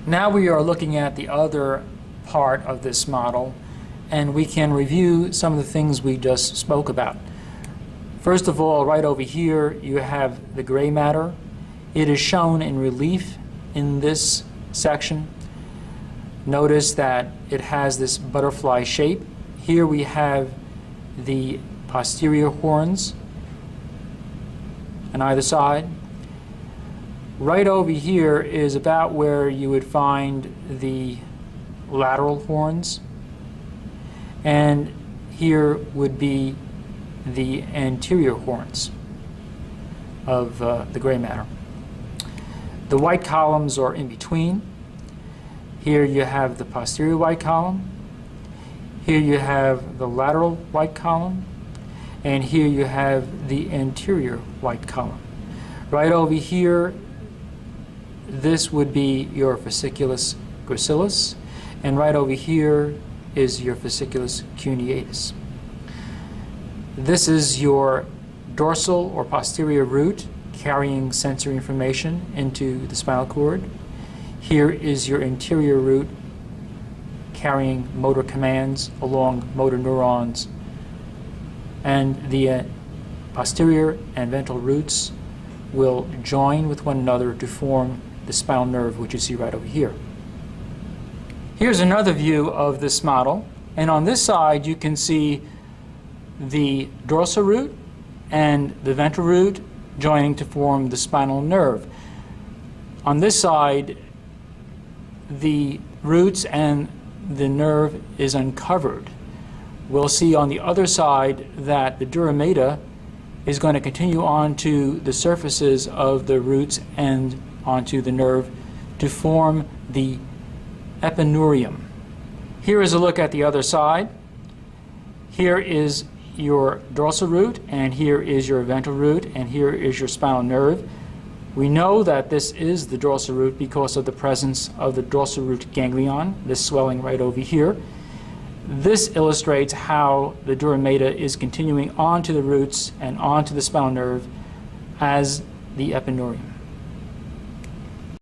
Now we are looking at the other part of this model, and we can review some of the things we just spoke about. First of all, right over here you have the gray matter. It is shown in relief in this section. Notice that it has this butterfly shape. Here we have the posterior horns on either side. Right over here is about where you would find the lateral horns, and here would be the anterior horns of the gray matter. The white columns are in between. Here you have the posterior white column, here you have the lateral white column, and here you have the anterior white column. Right over here, this would be your fasciculus gracilis, and right over here is your fasciculus cuneatus. This is your dorsal or posterior root carrying sensory information into the spinal cord. Here is your anterior root carrying motor commands along motor neurons, and the posterior and ventral roots will join with one another to form the spinal nerve, which you see right over here. Here's another view of this model, and on this side you can see the dorsal root and the ventral root joining to form the spinal nerve. On this side, the roots and the nerve is uncovered. We'll see on the other side that the dura mater is going to continue on to the surfaces of the roots and onto the nerve to form the epineurium. Here is a look at the other side. Here is your dorsal root, and here is your ventral root, and here is your spinal nerve. We know that this is the dorsal root because of the presence of the dorsal root ganglion, this swelling right over here. This illustrates how the dura mater is continuing onto the roots and onto the spinal nerve as the epineurium.